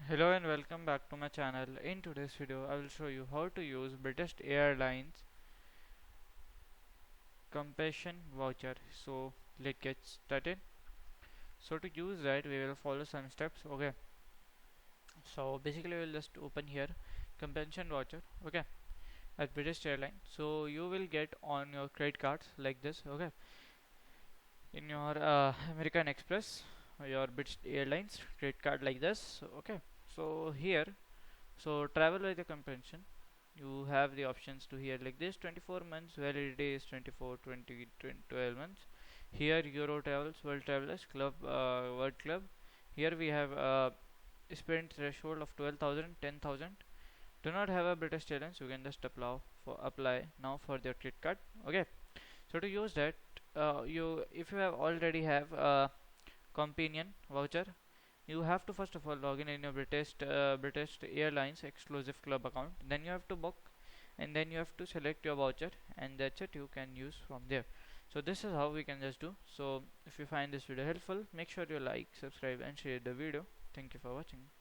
Hello and welcome back to my channel. In today's video I will show you how to use British Airlines compassion voucher. So let's get started. So to use that we will follow some steps. Okay, so basically we will just open here compassion voucher. Okay, at British Airlines, so you will get on your credit cards like this. Okay, in your American Express, your British Airlines credit card like this. Okay, so here, so travel with the compassion, you have the options to here like this. 24 months validity is 24 20 12 months. Here Euro travels, world travelers club, world club. Here we have spend threshold of 12,000, 10,000. Do not have a British challenge, you can just apply now for their credit card. Okay, so to use that, you if you have already have a companion voucher, you have to first of all log in your British Airlines exclusive club account. Then you have to book, and then you have to select your voucher, and that's it. You can use from there. So this is how we can just do. So if you find this video helpful, make sure you like, subscribe, and share the video. Thank you for watching.